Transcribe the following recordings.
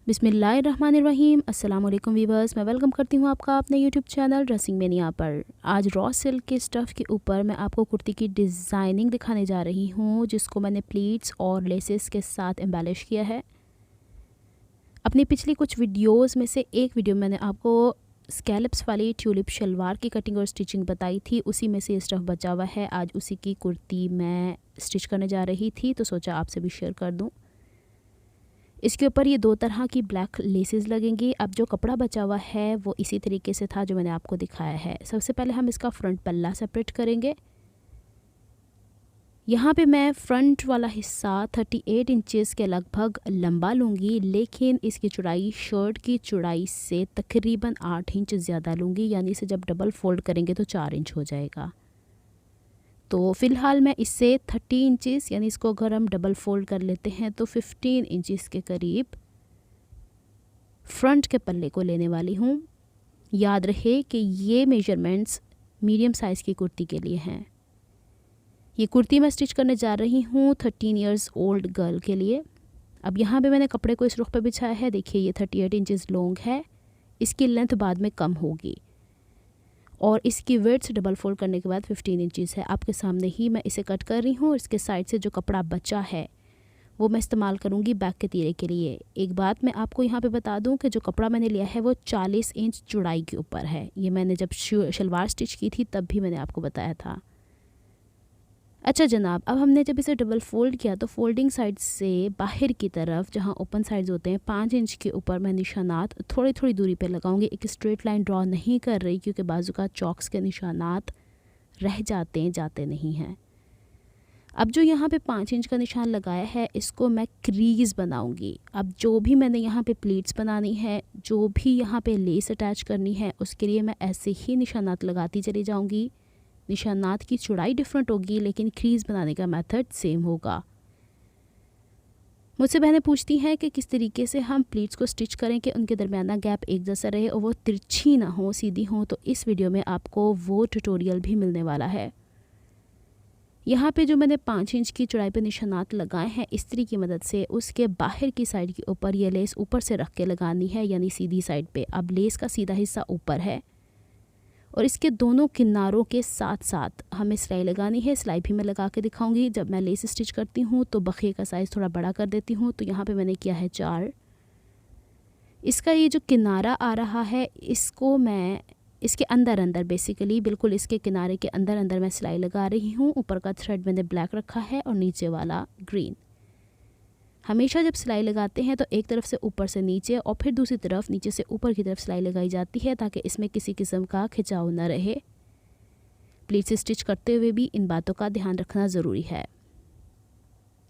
बिस्मिल्लाहिर्रहमानिर्रहीम। अस्सलाम वालेकुम वीवर्स, मैं वेलकम करती हूँ आपका अपने यूट्यूब चैनल ड्रेसिंग मेनिया पर। आज रॉ सिल्क के स्टफ़ के ऊपर मैं आपको कुर्ती की डिज़ाइनिंग दिखाने जा रही हूँ, जिसको मैंने प्लीट्स और लेसेस के साथ एम्बेलिश किया है। अपनी पिछली कुछ वीडियोस में से एक वीडियो मैंने आपको स्कैलप्स वाली ट्यूलिप शलवार की कटिंग और स्टिचिंग बताई थी, उसी में से ये स्टफ़ बचा हुआ है। आज उसी की कुर्ती मैं स्टिच करने जा रही थी, तो सोचा आपसे भी शेयर कर दूँ। इसके ऊपर ये दो तरह की ब्लैक लेसेस लगेंगी। अब जो कपड़ा बचा हुआ है वो इसी तरीके से था जो मैंने आपको दिखाया है। सबसे पहले हम इसका फ्रंट पल्ला सेपरेट करेंगे। यहाँ पे मैं फ्रंट वाला हिस्सा 38 इंचेस के लगभग लंबा लूँगी, लेकिन इसकी चौड़ाई शर्ट की चौड़ाई से तकरीबन 8 इंच ज़्यादा लूँगी, यानी इसे जब डबल फोल्ड करेंगे तो 4 इंच हो जाएगा। तो फ़िलहाल मैं इससे 30 इंचेस, यानी इसको अगर हम डबल फोल्ड कर लेते हैं तो 15 इंचेस के करीब फ्रंट के पल्ले को लेने वाली हूँ। याद रहे कि ये मेजरमेंट्स मीडियम साइज़ की कुर्ती के लिए हैं। ये कुर्ती मैं स्टिच करने जा रही हूँ 13 इयर्स ओल्ड गर्ल के लिए। अब यहाँ पे मैंने कपड़े को इस रुख पे बिछाया है। देखिए ये 38 इंचेस लॉन्ग है, इसकी लेंथ बाद में कम होगी और इसकी विड्थ डबल फोल्ड करने के बाद 15 इंचेस है। आपके सामने ही मैं इसे कट कर रही हूँ और इसके साइड से जो कपड़ा बचा है वो मैं इस्तेमाल करूँगी बैक के तीरे के लिए। एक बात मैं आपको यहाँ पे बता दूँ कि जो कपड़ा मैंने लिया है वो 40 इंच चौड़ाई के ऊपर है। ये मैंने जब शलवार स्टिच की थी तब भी मैंने आपको बताया था। अच्छा जनाब, अब हमने जब इसे डबल फोल्ड किया तो फोल्डिंग साइड से बाहर की तरफ जहाँ ओपन साइड्स होते हैं 5 इंच के ऊपर मैं निशानात थोड़ी थोड़ी दूरी पे लगाऊंगी। एक स्ट्रेट लाइन ड्रॉ नहीं कर रही, क्योंकि बाजू का चॉक्स के निशानात रह जाते नहीं हैं। अब जो यहाँ पे 5 इंच का निशान लगाया है इसको मैं क्रीज़ बनाऊंगी। अब जो भी मैंने यहाँ पे प्लीट्स बनानी है, जो भी यहाँ पे लेस अटैच करनी है, उसके लिए मैं ऐसे ही निशानात लगाती चली जाऊँगी। निशानात की चौड़ाई डिफरेंट होगी लेकिन क्रीज़ बनाने का मेथड सेम होगा। मुझसे बहनें पूछती हैं कि किस तरीके से हम प्लीट्स को स्टिच करें कि उनके दरमियाना गैप एक जैसा रहे और वो तिरछी ना हो, सीधी हो। तो इस वीडियो में आपको वो ट्यूटोरियल भी मिलने वाला है। यहाँ पे जो मैंने 5 इंच की चौड़ाई पे निशानात लगाए हैं, इस्त्री की मदद से उसके बाहर की साइड के ऊपर ये लेस ऊपर से रख के लगानी है, यानी सीधी साइड पे। अब लेस का सीधा हिस्सा ऊपर है और इसके दोनों किनारों के साथ साथ हमें सिलाई लगानी है। सिलाई भी मैं लगा के दिखाऊंगी। जब मैं लेस स्टिच करती हूँ तो बखिए का साइज़ थोड़ा बड़ा कर देती हूँ। तो यहाँ पे मैंने किया है 4। इसका ये जो किनारा आ रहा है इसको मैं इसके अंदर बेसिकली बिल्कुल इसके किनारे के अंदर मैं सिलाई लगा रही हूँ। ऊपर का थ्रेड मैंने ब्लैक रखा है और नीचे वाला ग्रीन। हमेशा जब सिलाई लगाते हैं तो एक तरफ से ऊपर से नीचे और फिर दूसरी तरफ नीचे से ऊपर की तरफ सिलाई लगाई जाती है, ताकि इसमें किसी किस्म का खिंचाव न रहे। प्लीट्स स्टिच करते हुए भी इन बातों का ध्यान रखना ज़रूरी है।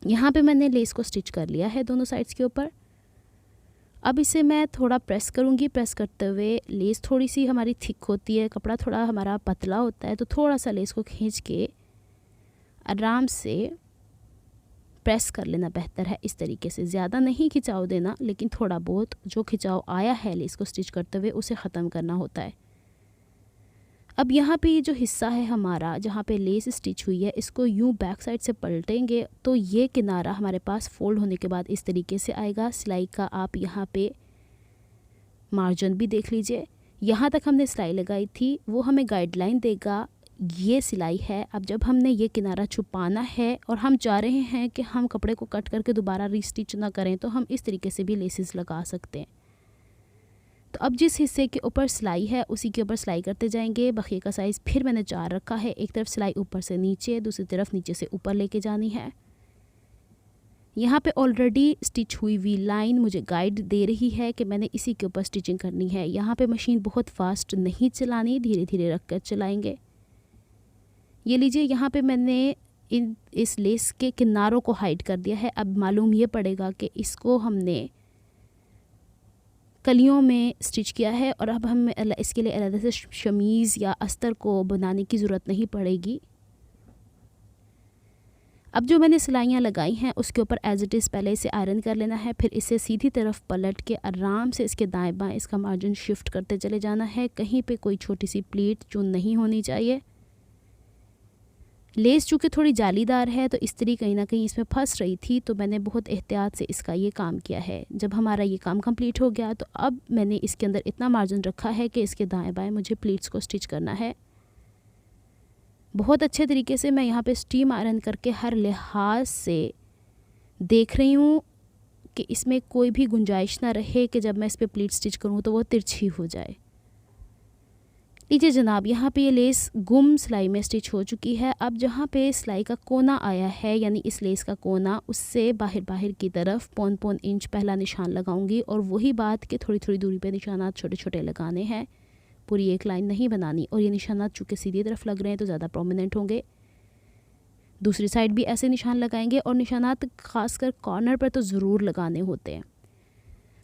यहाँ पे मैंने लेस को स्टिच कर लिया है दोनों साइड्स के ऊपर। अब इसे मैं थोड़ा प्रेस करूँगी। प्रेस करते हुए लेस थोड़ी सी हमारी थिक होती है, कपड़ा थोड़ा हमारा पतला होता है, तो थोड़ा सा लेस को खींच के आराम से प्रेस कर लेना बेहतर है। इस तरीके से ज़्यादा नहीं खिंचाव देना, लेकिन थोड़ा बहुत जो खिंचाव आया है लेस को स्टिच करते हुए उसे ख़त्म करना होता है। अब यहाँ पे ये जो हिस्सा है हमारा जहाँ पे लेस स्टिच हुई है, इसको यूँ बैक साइड से पलटेंगे तो ये किनारा हमारे पास फोल्ड होने के बाद इस तरीके से आएगा। सिलाई का आप यहाँ पे मार्जिन भी देख लीजिए। यहाँ तक हमने सिलाई लगाई थी वो हमें गाइडलाइन देगा, ये सिलाई है। अब जब हमने ये किनारा छुपाना है और हम चाह रहे हैं कि हम कपड़े को कट करके दोबारा रीस्टिच ना करें, तो हम इस तरीके से भी लेसेस लगा सकते हैं। तो अब जिस हिस्से के ऊपर सिलाई है उसी के ऊपर सिलाई करते जाएंगे। बखिए का साइज़ फिर मैंने 4 रखा है। एक तरफ सिलाई ऊपर से नीचे, दूसरी तरफ नीचे से ऊपर लेके जानी है। यहाँ पे ऑलरेडी स्टिच हुई हुई लाइन मुझे गाइड दे रही है कि मैंने इसी के ऊपर स्टिचिंग करनी है। यहाँ पे मशीन बहुत फास्ट नहीं चलानी, धीरे धीरे रख कर चलाएँगे। ये लीजिए, यहाँ पे मैंने इस लेस के किनारों को हाइड कर दिया है। अब मालूम ये पड़ेगा कि इसको हमने कलियों में स्टिच किया है और अब हमें इसके लिए अलग से शमीज़ या अस्तर को बनाने की ज़रूरत नहीं पड़ेगी। अब जो मैंने सिलाइयाँ लगाई हैं उसके ऊपर एज इट इज़ पहले इसे आयरन कर लेना है। फिर इसे सीधी तरफ पलट के आराम से इसके दाएं बाएं इसका मार्जिन शिफ्ट करते चले जाना है। कहीं पे कोई छोटी सी प्लीट चुन नहीं होनी चाहिए। लेस चूँकि थोड़ी जालीदार है तो इस्त्री कहीं ना कहीं इसमें फंस रही थी, तो मैंने बहुत एहतियात से इसका ये काम किया है। जब हमारा ये काम कंप्लीट हो गया तो अब मैंने इसके अंदर इतना मार्जिन रखा है कि इसके दाएं बाएं मुझे प्लीट्स को स्टिच करना है। बहुत अच्छे तरीके से मैं यहाँ पे स्टीम आयरन करके हर लिहाज से देख रही हूँ कि इसमें कोई भी गुंजाइश ना रहे कि जब मैं इस पर प्लीट स्टिच करूँ तो वो तिरछी हो जाए। लीजिए जनाब, यहाँ पे ये लेस गुम सिलाई में स्टिच हो चुकी है। अब जहाँ पे सिलाई का कोना आया है, यानी इस लेस का कोना, उससे बाहर की तरफ 0.5 इंच पहला निशान लगाऊंगी। और वही बात कि थोड़ी थोड़ी दूरी पे निशानात छोटे छोटे लगाने हैं, पूरी एक लाइन नहीं बनानी। और ये निशानात चूँकि सीधी तरफ लग रहे हैं तो ज़्यादा प्रोमिनेंट होंगे। दूसरी साइड भी ऐसे निशान लगाएंगे और निशानात खासकर कॉर्नर पर तो ज़रूर लगाने होते हैं।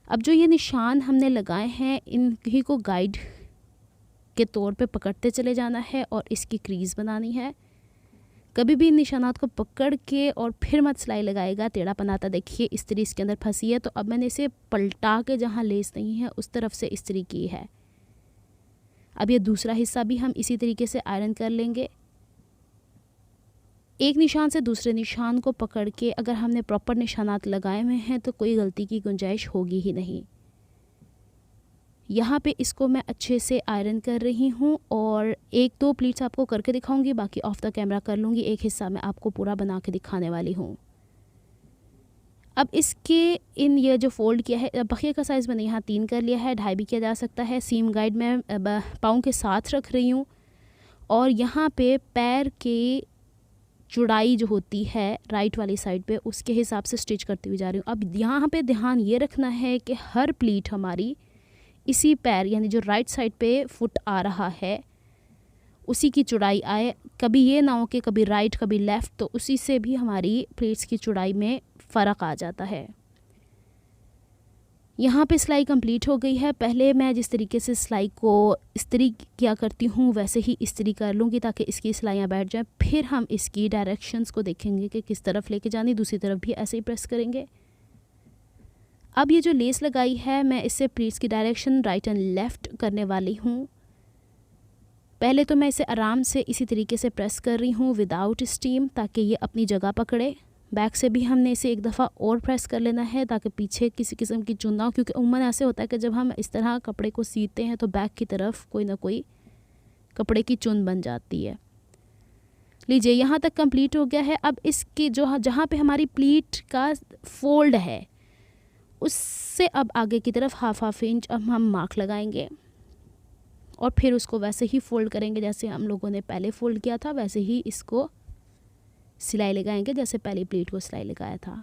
अब जो ये निशान हमने लगाए हैं, इन्हीं को गाइड के तौर पे पकड़ते चले जाना है और इसकी क्रीज़ बनानी है। कभी भी इन निशानात को पकड़ के और फिर मत सिलाई लगाएगा, टेढ़ा पनाता। देखिए इस्त्री इसके अंदर फंसी है, तो अब मैंने इसे पलटा के जहाँ लेस नहीं है उस तरफ से इस्त्री की है। अब ये दूसरा हिस्सा भी हम इसी तरीके से आयरन कर लेंगे। एक निशान से दूसरे निशान को पकड़ के अगर हमने प्रॉपर निशानात लगाए हुए हैं तो कोई गलती की गुंजाइश होगी ही नहीं। यहाँ पे इसको मैं अच्छे से आयरन कर रही हूँ और एक दो प्लीट्स आपको करके दिखाऊंगी, बाकी ऑफ द कैमरा कर लूँगी। एक हिस्सा मैं आपको पूरा बना के दिखाने वाली हूँ। अब इसके ये जो फोल्ड किया है, बखिया का साइज़ मैंने यहाँ 3 कर लिया है, 2.5 भी किया जा सकता है। सीम गाइड मैं पाँव के साथ रख रही हूँ और यहाँ पे पैर के चौड़ाई जो होती है राइट वाली साइड पे, उसके हिसाब से स्टिच करती हुई जा रही हूँ। अब यहाँ पे ध्यान ये रखना है कि हर प्लीट हमारी इसी पैर, यानी जो राइट साइड पे फुट आ रहा है, उसी की चौड़ाई आए। कभी ये ना हो कि कभी राइट कभी लेफ़्ट, तो उसी से भी हमारी प्लीट्स की चौड़ाई में फ़र्क आ जाता है। यहाँ पे सिलाई कंप्लीट हो गई है। पहले मैं जिस तरीके से सिलाई को इस्त्री किया करती हूँ वैसे ही इस्त्री कर लूँगी ताकि इसकी सिलाइयाँ बैठ जाएं। फिर हम इसकी डायरेक्शंस को देखेंगे कि किस तरफ लेके जानी, दूसरी तरफ भी ऐसे ही प्रेस करेंगे। अब ये जो लेस लगाई है, मैं इससे प्लीट्स की डायरेक्शन राइट एंड लेफ़्ट करने वाली हूँ। पहले तो मैं इसे आराम से इसी तरीके से प्रेस कर रही हूँ विदाउट स्टीम, ताकि ये अपनी जगह पकड़े। बैक से भी हमने इसे एक दफ़ा और प्रेस कर लेना है ताकि पीछे किसी किस्म की चुन ना हो, क्योंकि उम्मन ऐसे होता है कि जब हम इस तरह कपड़े को सीते हैं तो बैक की तरफ कोई ना कोई कपड़े की चुन बन जाती है। लीजिए यहाँ तक कंप्लीट हो गया है। अब इसकी जहाँ पे हमारी प्लीट का फोल्ड है उससे अब आगे की तरफ हाफ इंच अब हम मार्क लगाएंगे और फिर उसको वैसे ही फ़ोल्ड करेंगे जैसे हम लोगों ने पहले फ़ोल्ड किया था, वैसे ही इसको सिलाई लगाएंगे जैसे पहले प्लीट को सिलाई लगाया था।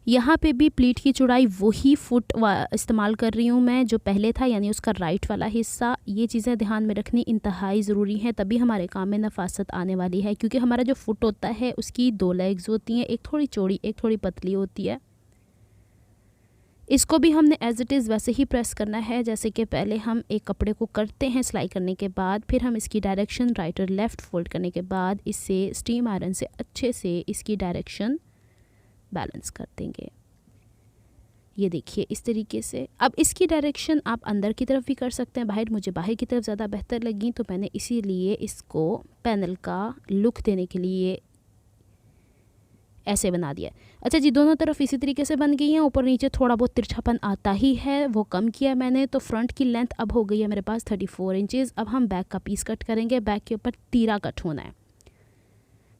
यहाँ पे भी प्लीट की चौड़ाई वही फुट इस्तेमाल कर रही हूँ मैं जो पहले था, यानी उसका राइट वाला हिस्सा। ये चीज़ें ध्यान में रखनी इंतहाई ज़रूरी हैं, तभी हमारे काम में नफासत आने वाली है। क्योंकि हमारा जो फुट होता है उसकी 2 लेग्स होती हैं, एक थोड़ी चौड़ी एक थोड़ी पतली होती है। इसको भी हमने एज इट इज़ वैसे ही प्रेस करना है जैसे कि पहले हम एक कपड़े को करते हैं सिलाई करने के बाद। फिर हम इसकी डायरेक्शन राइट और लेफ़्ट फोल्ड करने के बाद इससे स्टीम आयरन से अच्छे से इसकी डायरेक्शन बैलेंस कर देंगे। ये देखिए इस तरीके से। अब इसकी डायरेक्शन आप अंदर की तरफ भी कर सकते हैं, बाहर। मुझे बाहर की तरफ ज़्यादा बेहतर लगी तो मैंने इसीलिए इसको पैनल का लुक देने के लिए ऐसे बना दिया। अच्छा जी, दोनों तरफ इसी तरीके से बन गई हैं। ऊपर नीचे थोड़ा बहुत तिरछापन आता ही है, वो कम किया मैंने। तो फ्रंट की लेंथ अब हो गई है मेरे पास 34 इंचेस। अब हम बैक का पीस कट करेंगे। बैक के ऊपर तीरा कट होना है।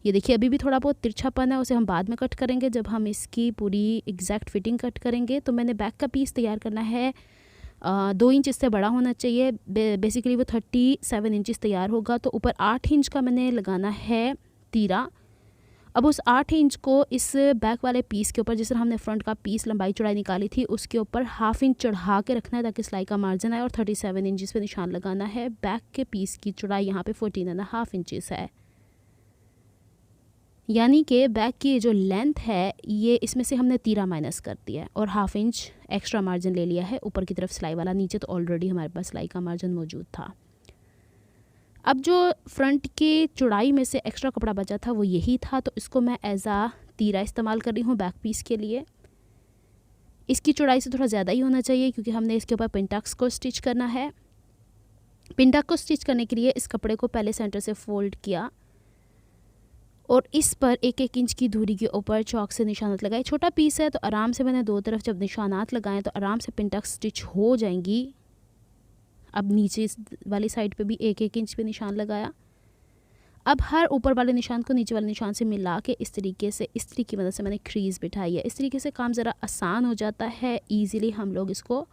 ये देखिए अभी भी थोड़ा बहुत तिरछापन है, उसे हम बाद में कट करेंगे जब हम इसकी पूरी एग्जैक्ट फिटिंग कट करेंगे। तो मैंने बैक का पीस तैयार करना है 2 इंच इससे बड़ा होना चाहिए। बेसिकली वो 37 इंचेस तैयार होगा। तो ऊपर 8 इंच का मैंने लगाना है तीरा। अब उस 8 इंच को इस बैक वाले पीस के ऊपर, जिस तरह हमने फ्रंट का पीस लंबाई चौड़ाई निकाली थी उसके ऊपर हाफ इंच चढ़ा के रखना है ताकि सिलाई का मार्जिन आए, और 37 इंचेस पे निशान लगाना है। बैक के पीस की चौड़ाई यहाँ पे 14.5 इंचेस है, यानी कि बैक की जो लेंथ है ये इसमें से हमने तीरा माइनस कर दिया है और हाफ इंच एक्स्ट्रा मार्जिन ले लिया है ऊपर की तरफ सिलाई वाला। नीचे तो ऑलरेडी हमारे पास सिलाई का मार्जिन मौजूद था। अब जो फ्रंट के चौड़ाई में से एक्स्ट्रा कपड़ा बचा था वो यही था, तो इसको मैं एज आ तीरा इस्तेमाल कर रही हूँ बैक पीस के लिए। इसकी चौड़ाई से थोड़ा ज़्यादा ही होना चाहिए क्योंकि हमने इसके ऊपर पिनटक्स को स्टिच करना है। पिनटक को स्टिच करने के लिए इस कपड़े को पहले सेंटर से फोल्ड किया, और इस पर 1-1 इंच की दूरी के ऊपर चौक से निशानात लगाए। छोटा पीस है तो आराम से मैंने दो तरफ जब निशानात लगाए तो आराम से पिन टक स्टिच हो जाएंगी। अब नीचे वाली साइड पे भी 1-1 इंच पे निशान लगाया। अब हर ऊपर वाले निशान को नीचे वाले निशान से मिला के इस तरीके से इस्त्री की मदद से मैंने क्रीज़ बिठाई है। इस तरीके से काम ज़रा आसान हो जाता है, ईज़िली हम लोग इसको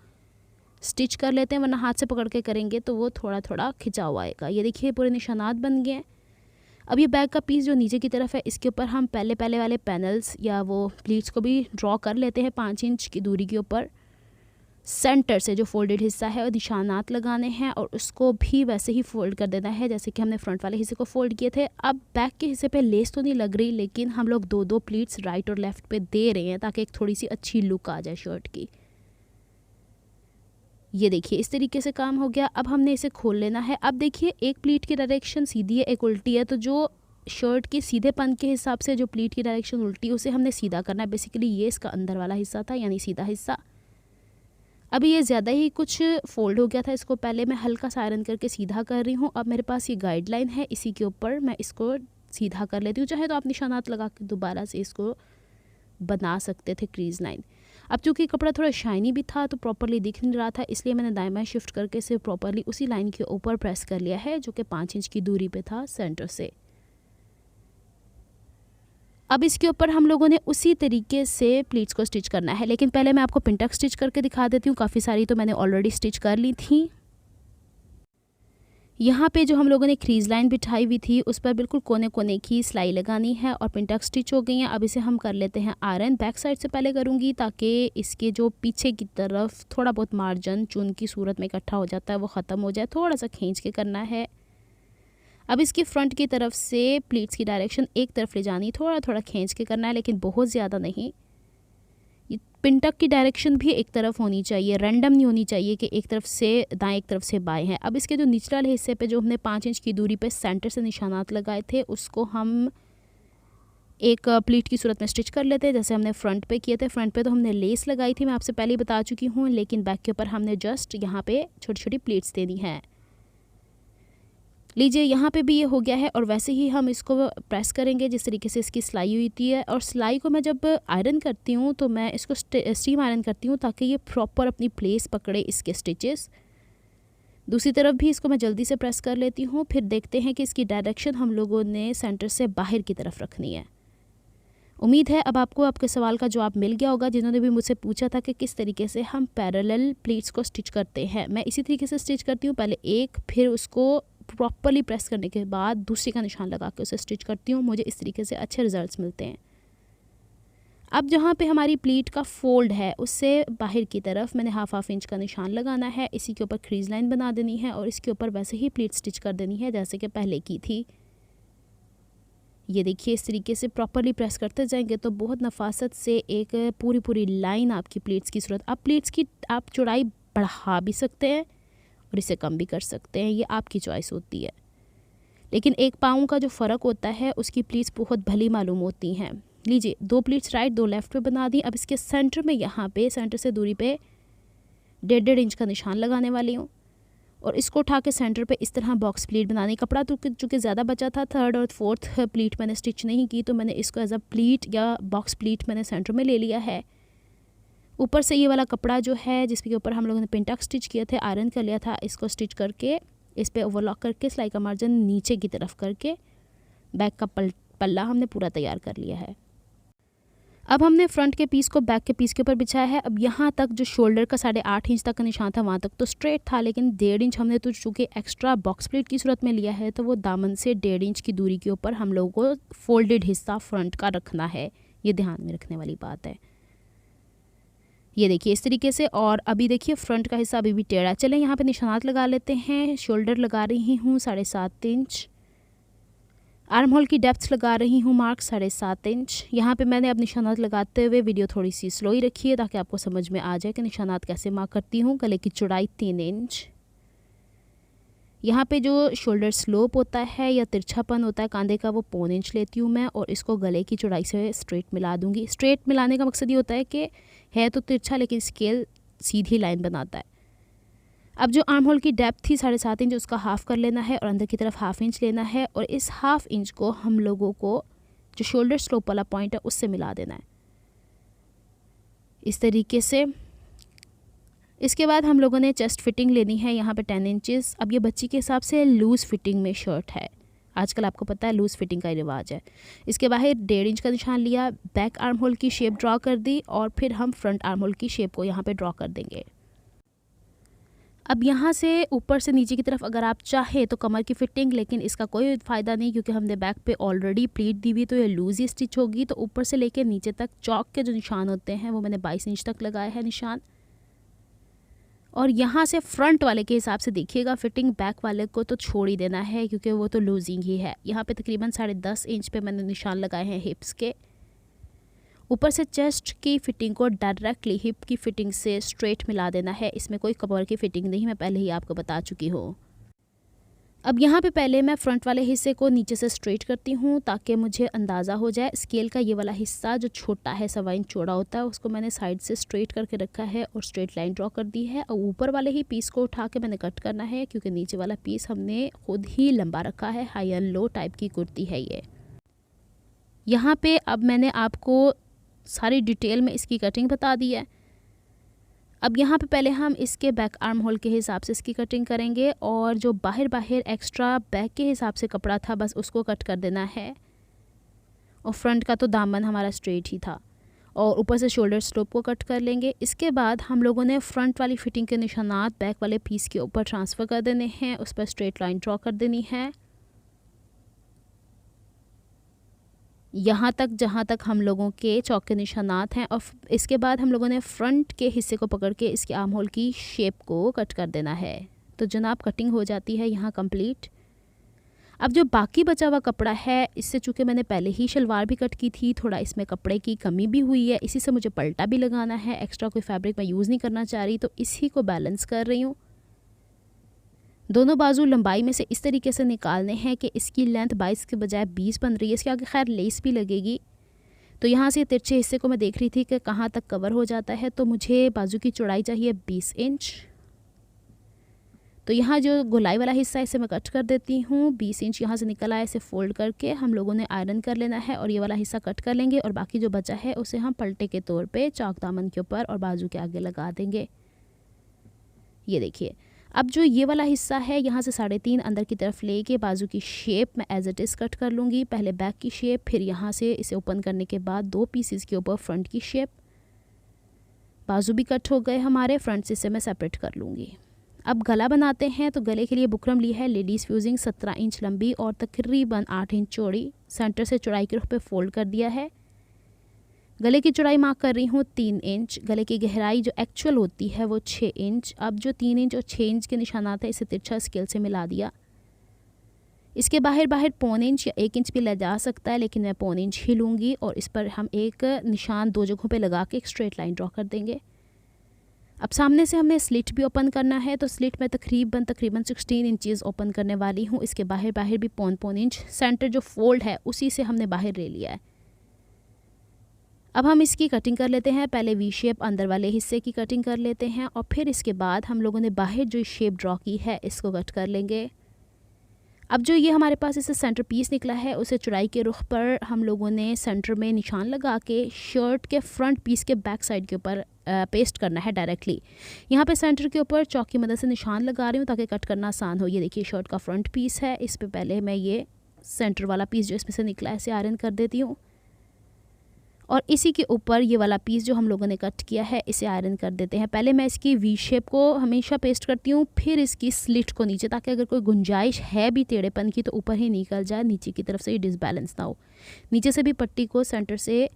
स्टिच कर लेते हैं, वरना हाथ से पकड़ के करेंगे तो वो थोड़ा थोड़ा खिंचाव आएगा। ये देखिए पूरे निशानात बन गए हैं। अब ये बैक का पीस जो नीचे की तरफ है इसके ऊपर हम पहले वाले पैनल्स या वो प्लीट्स को भी ड्रॉ कर लेते हैं। 5 इंच की दूरी के ऊपर सेंटर से जो फोल्डेड हिस्सा है और निशानात लगाने हैं और उसको भी वैसे ही फोल्ड कर देना है जैसे कि हमने फ्रंट वाले हिस्से को फोल्ड किए थे। अब बैक के हिस्से पे लेस तो नहीं लग रही, लेकिन हम लोग 2-2 प्लीट्स राइट और लेफ़्ट पे दे रहे हैं ताकि एक थोड़ी सी अच्छी लुक आ जाए शर्ट की। ये देखिए इस तरीके से काम हो गया। अब हमने इसे खोल लेना है। अब देखिए एक प्लीट की डायरेक्शन सीधी है, एक उल्टी है, तो जो शर्ट के सीधेपन के हिसाब से जो प्लीट की डायरेक्शन उल्टी उसे हमने सीधा करना है। बेसिकली ये इसका अंदर वाला हिस्सा था, यानी सीधा हिस्सा। अभी ये ज़्यादा ही कुछ फोल्ड हो गया था, इसको पहले मैं हल्का सा आयरन करके सीधा कर रही हूँ। अब मेरे पास ये गाइडलाइन है, इसी के ऊपर मैं इसको सीधा कर लेती हूँ। चाहे तो आप निशानात लगा के दोबारा से इसको बना सकते थे क्रीज लाइन। अब चूँकि कपड़ा थोड़ा शाइनी भी था तो प्रॉपरली दिख नहीं रहा था, इसलिए मैंने दाएं बाएं शिफ्ट करके इसे प्रॉपरली उसी लाइन के ऊपर प्रेस कर लिया है जो कि 5 इंच की दूरी पे था सेंटर से। अब इसके ऊपर हम लोगों ने उसी तरीके से प्लीट्स को स्टिच करना है, लेकिन पहले मैं आपको पिन टक स्टिच करके दिखा देती हूँ। काफ़ी सारी तो मैंने ऑलरेडी स्टिच कर ली थी। यहाँ पे जो हम लोगों ने क्रीज लाइन बिठाई हुई थी उस पर बिल्कुल कोने कोने की सिलाई लगानी है और पिन टक स्टिच हो गई हैं। अब इसे हम कर लेते हैं आयरन। बैक साइड से पहले करूँगी ताकि इसके जो पीछे की तरफ थोड़ा बहुत मार्जिन चून की सूरत में इकट्ठा हो जाता है वो ख़त्म हो जाए, थोड़ा सा खींच के करना है। अब इसकी फ्रंट की तरफ से प्लीट्स की डायरेक्शन एक तरफ ले जानी, थोड़ा थोड़ा खींच के करना है, लेकिन बहुत ज़्यादा नहीं। पिन टक की डायरेक्शन भी एक तरफ होनी चाहिए, रैंडम नहीं होनी चाहिए कि एक तरफ से दाएं एक तरफ से बाएं है। अब इसके जो निचले वाले हिस्से पे जो हमने 5 इंच की दूरी पे सेंटर से निशानात लगाए थे उसको हम एक प्लीट की सूरत में स्टिच कर लेते हैं जैसे हमने फ्रंट पे किए थे। फ्रंट पे तो हमने लेस लगाई थी, मैं आपसे पहले ही बता चुकी हूँ, लेकिन बैक के ऊपर हमने जस्ट यहाँ पे छोटी छोटी प्लीट्स देनी है। लीजिए यहाँ पे भी ये हो गया है और वैसे ही हम इसको प्रेस करेंगे जिस तरीके से इसकी सिलाई हुई थी है। और सिलाई को मैं जब आयरन करती हूँ तो मैं इसको स्टीम आयरन करती हूँ ताकि ये प्रॉपर अपनी प्लेस पकड़े इसके स्टिचेस। दूसरी तरफ भी इसको मैं जल्दी से प्रेस कर लेती हूँ। फिर देखते हैं कि इसकी डायरेक्शन हम लोगों ने सेंटर से बाहर की तरफ रखनी है। उम्मीद है अब आपको आपके सवाल का जवाब मिल गया होगा जिन्होंने भी मुझसे पूछा था कि किस तरीके से हम पैरेलल प्लीट्स को स्टिच करते हैं। मैं इसी तरीके से स्टिच करती हूँ, पहले एक, फिर उसको प्रॉपरली प्रेस करने के बाद दूसरी का निशान लगा के उसे स्टिच करती हूँ। मुझे इस तरीके से अच्छे रिजल्ट्स मिलते हैं। अब जहाँ पे हमारी प्लीट का फोल्ड है उससे बाहर की तरफ मैंने हाफ इंच का निशान लगाना है, इसी के ऊपर क्रीज लाइन बना देनी है और इसके ऊपर वैसे ही प्लीट स्टिच कर देनी है जैसे कि पहले की थी। ये देखिए इस तरीके से प्रॉपरली प्रेस करते जाएंगे तो बहुत नफासत से एक पूरी लाइन आपकी प्लीट्स की सूरत। अब प्लीट्स की आप चौड़ाई बढ़ा भी सकते हैं और इसे कम भी कर सकते हैं, ये आपकी चॉइस होती है। लेकिन 1 पाँव का जो फ़र्क होता है उसकी प्लीट्स बहुत भली मालूम होती हैं। लीजिए 2 प्लीट्स राइट 2 लेफ़्ट पे बना दी। अब इसके सेंटर में यहाँ पे सेंटर से दूरी पे 1.5 इंच का निशान लगाने वाली हूँ और इसको उठा के सेंटर पे इस तरह बॉक्स प्लीट बनानी। कपड़ा तो चूँकि ज़्यादा बचा था, 3rd और 4th प्लीट मैंने स्टिच नहीं की तो मैंने इसको एज अ प्लीट या बॉक्स प्लीट मैंने सेंटर में ले लिया है। ऊपर से ये वाला कपड़ा जो है जिसके ऊपर हम लोगों ने पिन टक स्टिच किए थे, आयरन कर लिया था, इसको स्टिच करके इस पे ओवरलॉक करके सिलाई का मार्जिन नीचे की तरफ करके बैक का पल्ला हमने पूरा तैयार कर लिया है। अब हमने फ्रंट के पीस को बैक के पीस के ऊपर बिछाया है। अब यहाँ तक जो शोल्डर का 8.5 इंच तक का निशान था वहाँ तक तो स्ट्रेट था, लेकिन 1.5 इंच हमने तो चूँकि एक्स्ट्रा बॉक्स प्लीट की सूरत में लिया है तो वो दामन से 1.5 इंच की दूरी के ऊपर हम लोगों को फोल्डेड हिस्सा फ्रंट का रखना है। ये ध्यान में रखने वाली बात है। ये देखिए इस तरीके से। और अभी देखिए फ्रंट का हिस्सा अभी भी टेढ़ा। चलें यहाँ पे निशानात लगा लेते हैं। शोल्डर लगा रही हूँ 7.5 इंच, आर्म होल की डेप्थ लगा रही हूँ मार्क 7.5 इंच। यहाँ पे मैंने अब निशानात लगाते हुए वीडियो थोड़ी सी स्लो ही रखी है ताकि आपको समझ में आ जाए कि निशानात कैसे मार्क करती हूँ। गले की चौड़ाई 3 इंच। यहाँ पे जो शोल्डर स्लोप होता है या तिरछापन होता है कांधे का वो 1.25 इंच लेती हूँ मैं और इसको गले की चौड़ाई से स्ट्रेट मिला दूँगी। स्ट्रेट मिलाने का मकसद ये होता है कि है तो तिरछा लेकिन स्केल सीधी लाइन बनाता है। अब जो आर्म होल की डेप्थ थी 7.5 इंच उसका हाफ़ कर लेना है और अंदर की तरफ 1/2 इंच लेना है और इस 1/2 इंच को हम लोगों को जो शोल्डर स्लोप वाला पॉइंट है उससे मिला देना है इस तरीके से। इसके बाद हम लोगों ने चेस्ट फिटिंग लेनी है यहाँ पे 10 इंचेस। अब ये बच्ची के हिसाब से लूज़ फिटिंग में शर्ट है, आजकल आपको पता है लूज़ फिटिंग का रिवाज है। इसके बाहर 1.5 इंच का निशान लिया, बैक आर्म होल की शेप ड्रॉ कर दी और फिर हम फ्रंट आर्म होल की शेप को यहाँ पे ड्रॉ कर देंगे। अब यहाँ से ऊपर से नीचे की तरफ अगर आप चाहे तो कमर की फिटिंग, लेकिन इसका कोई फ़ायदा नहीं क्योंकि हमने बैक पे ऑलरेडी प्लीट दी हुई तो ये लूज़ ही स्टिच होगी। तो ऊपर से लेके नीचे तक चौक के जो निशान होते हैं वो मैंने 22 इंच तक लगाया है निशान। और यहाँ से फ्रंट वाले के हिसाब से देखिएगा, फिटिंग बैक वाले को तो छोड़ ही देना है क्योंकि वो तो लूजिंग ही है। यहाँ पे तकरीबन 10.5 इंच पे मैंने निशान लगाए हैं हिप्स के। ऊपर से चेस्ट की फिटिंग को डायरेक्टली हिप की फिटिंग से स्ट्रेट मिला देना है, इसमें कोई कमर की फिटिंग नहीं, मैं पहले ही आपको बता चुकी हूँ। अब यहाँ पे पहले मैं फ्रंट वाले हिस्से को नीचे से स्ट्रेट करती हूँ ताकि मुझे अंदाज़ा हो जाए। स्केल का ये वाला हिस्सा जो छोटा है 1.25 इंच चौड़ा होता है उसको मैंने साइड से स्ट्रेट करके रखा है और स्ट्रेट लाइन ड्रॉ कर दी है। और ऊपर वाले ही पीस को उठा के मैंने कट करना है क्योंकि नीचे वाला पीस हमने खुद ही लंबा रखा है। हाई एंड लो टाइप की कुर्ती है ये। यहाँ पे अब मैंने आपको सारी डिटेल में इसकी कटिंग बता दी है। अब यहाँ पे पहले हम इसके बैक आर्म होल के हिसाब से इसकी कटिंग करेंगे और जो बाहर एक्स्ट्रा बैक के हिसाब से कपड़ा था बस उसको कट कर देना है। और फ्रंट का तो दामन हमारा स्ट्रेट ही था और ऊपर से शोल्डर स्लोप को कट कर लेंगे। इसके बाद हम लोगों ने फ्रंट वाली फिटिंग के निशानात बैक वाले पीस के ऊपर ट्रांसफ़र कर देने हैं, उस पर स्ट्रेट लाइन ड्रॉ कर देनी है यहाँ तक जहाँ तक हम लोगों के चौक के निशानात हैं। और इसके बाद हम लोगों ने फ्रंट के हिस्से को पकड़ के इसके आर्म होल की शेप को कट कर देना है। तो जनाब कटिंग हो जाती है यहाँ कंप्लीट। अब जो बाकी बचा हुआ कपड़ा है, इससे चूँकि मैंने पहले ही शलवार भी कट की थी, थोड़ा इसमें कपड़े की कमी भी हुई है, इसी से मुझे पल्टा भी लगाना है। एक्स्ट्रा कोई फैब्रिक मैं यूज़ नहीं करना चाह रही तो इसी को बैलेंस कर रही हूँ। दोनों बाजू लंबाई में से इस तरीके से निकालने हैं कि इसकी लेंथ 22 के बजाय 20 बन रही है। इसके आगे खैर लेस भी लगेगी। तो यहाँ से तिरछे हिस्से को मैं देख रही थी कि कहाँ तक कवर हो जाता है, तो मुझे बाजू की चौड़ाई चाहिए 20 इंच। तो यहाँ जो गोलाई वाला हिस्सा है इसे मैं कट कर देती हूँ। 20 इंच यहाँ से निकल आया, इसे फोल्ड करके हम लोगों ने आयरन कर लेना है और ये वाला हिस्सा कट कर लेंगे और बाकी जो बचा है उसे हम पलटे के तौर पे चौक दामन के ऊपर और बाजू के आगे लगा देंगे। ये देखिए, अब जो ये वाला हिस्सा है यहाँ से 3.5 अंदर की तरफ लेके बाजू की शेप मैं एज इट इज़ कट कर लूँगी। पहले बैक की शेप, फिर यहाँ से इसे ओपन करने के बाद 2 पीसेस के ऊपर फ्रंट की शेप। बाजू भी कट हो गए हमारे, फ्रंट से इसे मैं सेपरेट कर लूँगी। अब गला बनाते हैं। तो गले के लिए बुकरम ली है लेडीज़ फ्यूजिंग 17 इंच लंबी और तकरीबन 8 इंच चौड़ी। सेंटर से चौड़ाई के रुख पे फोल्ड कर दिया है। गले की चौड़ाई मार्क कर रही हूँ 3 इंच। गले की गहराई जो एक्चुअल होती है वो 6 इंच। अब जो 3 इंच और 6 इंच के निशानात है इसे तिरछा स्केल से मिला दिया। इसके बाहर 0.25 इंच या 1 इंच भी ले जा सकता है, लेकिन मैं 0.25 इंच ही लूँगी और इस पर हम एक निशान 2 जगहों पे लगा के एक स्ट्रेट लाइन ड्रॉ कर देंगे। अब सामने से हमने स्लिट भी ओपन करना है, तो स्लिट में तकरीबन 16 इंचेस ओपन करने वाली हूँ। इसके बाहर भी 0.25 इंच। सेंटर जो फोल्ड है उसी से हमने बाहर ले लिया है। अब हम इसकी कटिंग कर लेते हैं। पहले वी शेप अंदर वाले हिस्से की कटिंग कर लेते हैं और फिर इसके बाद हम लोगों ने बाहर जो शेप ड्रॉ की है इसको कट कर लेंगे। अब जो ये हमारे पास इससे सेंटर पीस निकला है उसे चौड़ाई के रुख पर हम लोगों ने सेंटर में निशान लगा के शर्ट के फ्रंट पीस के बैक साइड के ऊपर पेस्ट करना है डायरेक्टली। यहाँ पे सेंटर के ऊपर चौक की मदद से निशान लगा रही हूँ ताकि कट करना आसान हो। ये देखिए शर्ट का फ्रंट पीस है, इस पर पहले मैं ये सेंटर वाला पीस जो इसमें से निकला है इसे आयरन कर देती हूँ और इसी के ऊपर ये वाला पीस जो हम लोगों ने कट किया है इसे आयरन कर देते हैं। पहले मैं इसकी वी शेप को हमेशा पेस्ट करती हूँ, फिर इसकी स्लिट को नीचे, ताकि अगर कोई गुंजाइश है भी टेढ़ेपन की तो ऊपर ही निकल जाए, नीचे की तरफ से ये डिसबैलेंस ना हो। नीचे से भी पट्टी को सेंटर से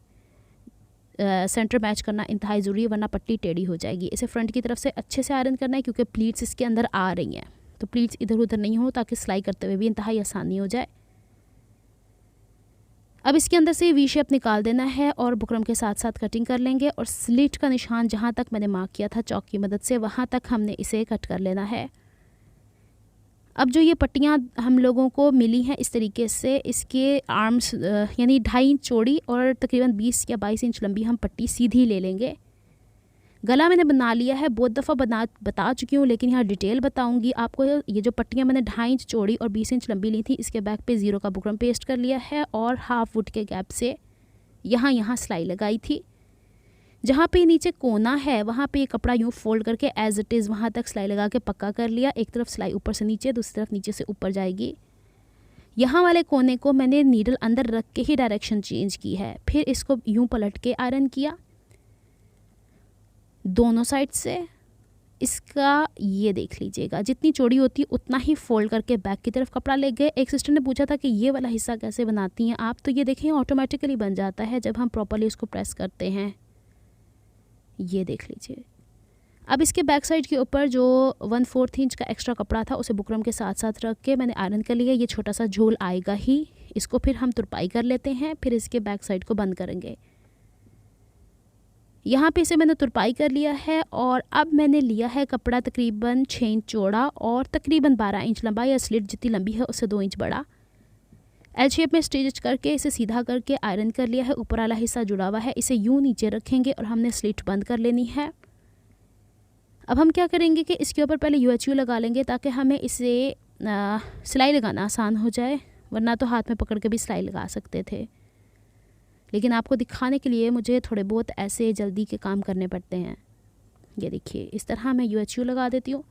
सेंटर मैच करना इंतहाई ज़रूरी है, वरना पट्टी टेढ़ी हो जाएगी। इसे फ्रंट की तरफ से अच्छे से आयरन करना है क्योंकि प्लीट्स इसके अंदर आ रही हैं, तो प्लीट्स इधर उधर नहीं हो ताकि सिलाई करते हुए भी इंतहाई आसानी हो जाए। अब इसके अंदर से वी शेप निकाल देना है और बुकरम के साथ साथ कटिंग कर लेंगे और स्लिट का निशान जहाँ तक मैंने मार्क किया था चौक की मदद से वहाँ तक हमने इसे कट कर लेना है। अब जो ये पट्टियाँ हम लोगों को मिली हैं इस तरीके से, इसके आर्म्स यानी 2.5 इंच चौड़ी और तकरीबन 20 या 22 इंच लंबी हम पट्टी सीधी ले लेंगे। गला मैंने बना लिया है, बहुत दफ़ा बता चुकी हूँ, लेकिन यहाँ डिटेल बताऊँगी आपको। ये जो पट्टियाँ मैंने 2.5 इंच चौड़ी और 20 इंच लंबी ली थी, इसके बैक पे 0 का बुकरम पेस्ट कर लिया है और हाफ वुड के गैप से यहाँ सिलाई लगाई थी। जहाँ पे नीचे कोना है वहाँ पे ये कपड़ा यूँ फोल्ड करके एज इट इज़ वहाँ तक सिलाई लगा के पक्का कर लिया। एक तरफ सिलाई ऊपर से नीचे, दूसरी तरफ नीचे से ऊपर जाएगी। यहाँ वाले कोने को मैंने नीडल अंदर रख के ही डायरेक्शन चेंज की है। फिर इसको यूँ पलट के आयरन किया दोनों साइड से। इसका ये देख लीजिएगा, जितनी चौड़ी होती है उतना ही फोल्ड करके बैक की तरफ कपड़ा ले गए। एक सिस्टर ने पूछा था कि ये वाला हिस्सा कैसे बनाती हैं आप, तो ये देखें ऑटोमेटिकली बन जाता है जब हम प्रॉपरली इसको प्रेस करते हैं। ये देख लीजिए। अब इसके बैक साइड के ऊपर जो 1/4 इंच का एक्स्ट्रा कपड़ा था उसे बुकरम के साथ साथ रख के मैंने आयरन कर लिया। ये छोटा सा झोल आएगा ही, इसको फिर हम तुरपाई कर लेते हैं, फिर इसके बैक साइड को बंद करेंगे। यहाँ पे इसे मैंने तुरपाई कर लिया है और अब मैंने लिया है कपड़ा तकरीबन 6 इंच चौड़ा और तकरीबन 12 इंच लंबा, या स्लिट जितनी लंबी है उससे 2 इंच बड़ा। एल शेप में स्टिच करके इसे सीधा करके आयरन कर लिया है। ऊपर वाला हिस्सा जुड़ा हुआ है, इसे यूँ नीचे रखेंगे और हमने स्लिट बंद कर लेनी है। अब हम क्या करेंगे कि इसके ऊपर पहले UHU लगा लेंगे ताकि हमें इसे सिलाई लगाना आसान हो जाए, वरना तो हाथ में पकड़ के भी सिलाई लगा सकते थे, लेकिन आपको दिखाने के लिए मुझे थोड़े बहुत ऐसे जल्दी के काम करने पड़ते हैं। ये देखिए, इस तरह मैं UHU लगा देती हूँ।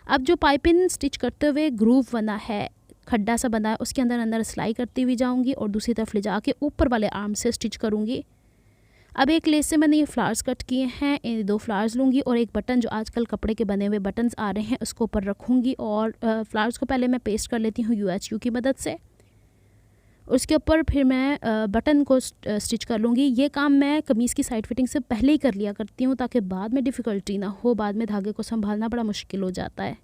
अब जो पाइपिंग स्टिच करते हुए ग्रूव बना है, खड्डा सा बना है, उसके अंदर सिलाई करती हुई जाऊँगी और दूसरी तरफ ले जाके ऊपर वाले आर्म से स्टिच करूँगी। अब एक लेस से मैंने ये फ्लावर्स कट किए हैं, 2 फ्लावर्स लूँगी और एक बटन जो आजकल कपड़े के बने हुए बटन्स आ रहे हैं उसको ऊपर रखूँगी और फ्लावर्स को पहले मैं पेस्ट कर लेती हूँ UHU की मदद से। उसके ऊपर फिर मैं बटन को स्टिच कर लूँगी। ये काम मैं कमीज़ की साइड फिटिंग से पहले ही कर लिया करती हूँ ताकि बाद में डिफ़िकल्टी ना हो, बाद में धागे को संभालना बड़ा मुश्किल हो जाता है।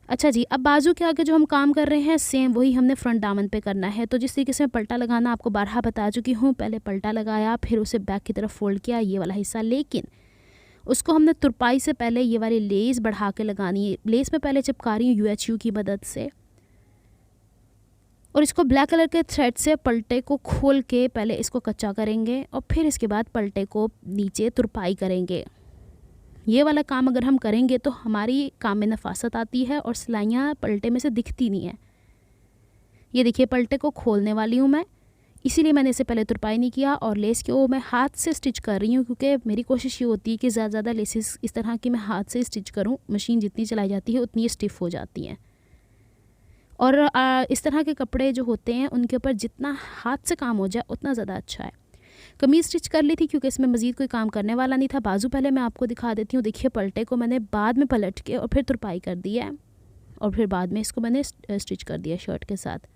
अच्छा जी, अब बाजू के आगे जो हम काम कर रहे हैं सेम वही हमने फ्रंट दामन पे करना है। तो जिस तरीके से मैं पलटा लगाना आपको बारहा बता चुकी हूँ, पहले पलटा लगाया फिर उसे बैक की तरफ फोल्ड किया, ये वाला हिस्सा, लेकिन उसको हमने तुरपाई से पहले ये वाली लेस बढ़ा के लगानी है। लेस में पहले चिपका रही हूँ UHU की मदद से और इसको ब्लैक कलर के थ्रेड से पलटे को खोल के पहले इसको कच्चा करेंगे और फिर इसके बाद पलटे को नीचे तुरपाई करेंगे। ये वाला काम अगर हम करेंगे तो हमारी काम में नफासत आती है और सिलाइयाँ पलटे में से दिखती नहीं है। ये देखिए, पलटे को खोलने वाली हूँ मैं, इसीलिए मैंने इसे पहले तुरपाई नहीं किया और लेस को मैं हाथ से स्टिच कर रही हूँ, क्योंकि मेरी कोशिश ये होती है कि ज़्यादा लेसेस इस तरह की मैं हाथ से स्टिच करूँ। मशीन जितनी चलाई जाती है उतनी स्टिफ़ हो जाती हैं और इस तरह के कपड़े जो होते हैं उनके ऊपर जितना हाथ से काम हो जाए उतना ज़्यादा अच्छा है। कमीज़ स्टिच कर ली थी क्योंकि इसमें मज़ीद कोई काम करने वाला नहीं था। बाजू पहले मैं आपको दिखा देती हूँ। देखिए, पलटे को मैंने बाद में पलट के और फिर तुरपाई कर दी है और फिर बाद में इसको मैंने स्टिच कर दिया शर्ट के साथ।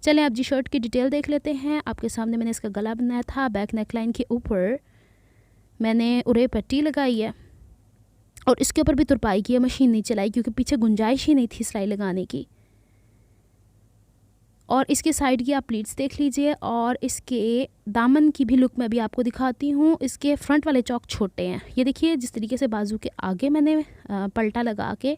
चलें अब जी शर्ट की डिटेल देख लेते हैं। आपके सामने मैंने इसका गला बनाया था। बैक नेकलाइन के ऊपर मैंने उरे पट्टी लगाई है और इसके ऊपर भी तुरपाई की है, मशीन नहीं चलाई क्योंकि पीछे गुंजाइश ही नहीं थी सिलाई लगाने की। और इसके साइड की आप प्लीट्स देख लीजिए और इसके दामन की भी लुक मैं भी आपको दिखाती हूँ। इसके फ्रंट वाले चौक छोटे हैं। ये देखिए, जिस तरीके से बाजू के आगे मैंने पलटा लगा के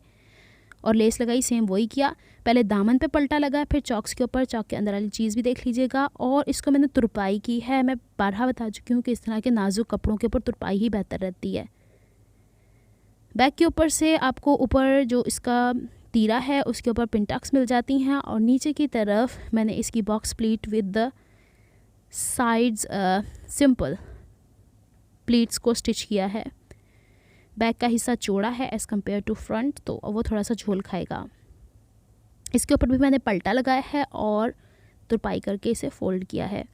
और लेस लगाई, सेम वही किया। पहले दामन पे पलटा लगाया, फिर चौक्स के ऊपर, चौक के अंदर वाली चीज़ भी देख लीजिएगा। और इसको मैंने तुरपाई की है। मैं बारहा बता चुकी हूँ कि इस तरह के नाजुक कपड़ों के ऊपर तुरपाई ही बेहतर रहती है। बैक के ऊपर से आपको ऊपर जो इसका तीरा है उसके ऊपर पिनटक्स मिल जाती हैं और नीचे की तरफ मैंने इसकी box pleat with the sides simple pleats को स्टिच किया है। बैक का हिस्सा चौड़ा है एज़ कम्पेयर टू फ्रंट, तो वो थोड़ा सा झोल खाएगा। इसके ऊपर भी मैंने पलटा लगाया है और तुरपाई करके इसे फोल्ड किया है।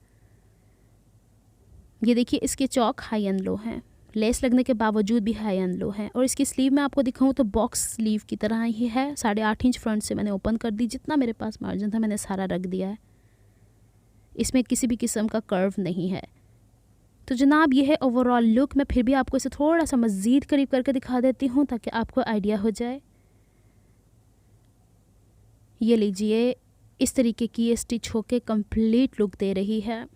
ये देखिए, इसके चौक हाई एंड लो हैं, लेस लगने के बावजूद भी हाई एंड लो है। और इसकी स्लीव में आपको दिखाऊं तो बॉक्स स्लीव की तरह ही है। 8.5 इंच फ्रंट से मैंने ओपन कर दी, जितना मेरे पास मार्जिन था मैंने सारा रख दिया है। इसमें किसी भी किस्म का कर्व नहीं है। तो जनाब, ये है ओवरऑल लुक। मैं फिर भी आपको इसे थोड़ा सा मज़ीद करीब करके दिखा देती हूँ ताकि आपको आइडिया हो जाए। ये लीजिए, इस तरीके की ये स्टिच होके कंप्लीट लुक दे रही है।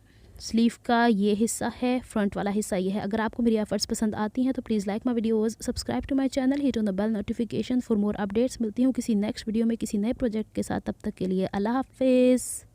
स्लीव का ये हिस्सा है, फ्रंट वाला हिस्सा ये है। अगर आपको मेरी एफर्ट्स पसंद आती हैं तो please like my videos, subscribe to my channel, hit on the bell notification for more updates. मिलती हूँ किसी नेक्स्ट वीडियो में किसी नए प्रोजेक्ट के साथ। तब तक के लिए अल्लाह हाफिज़।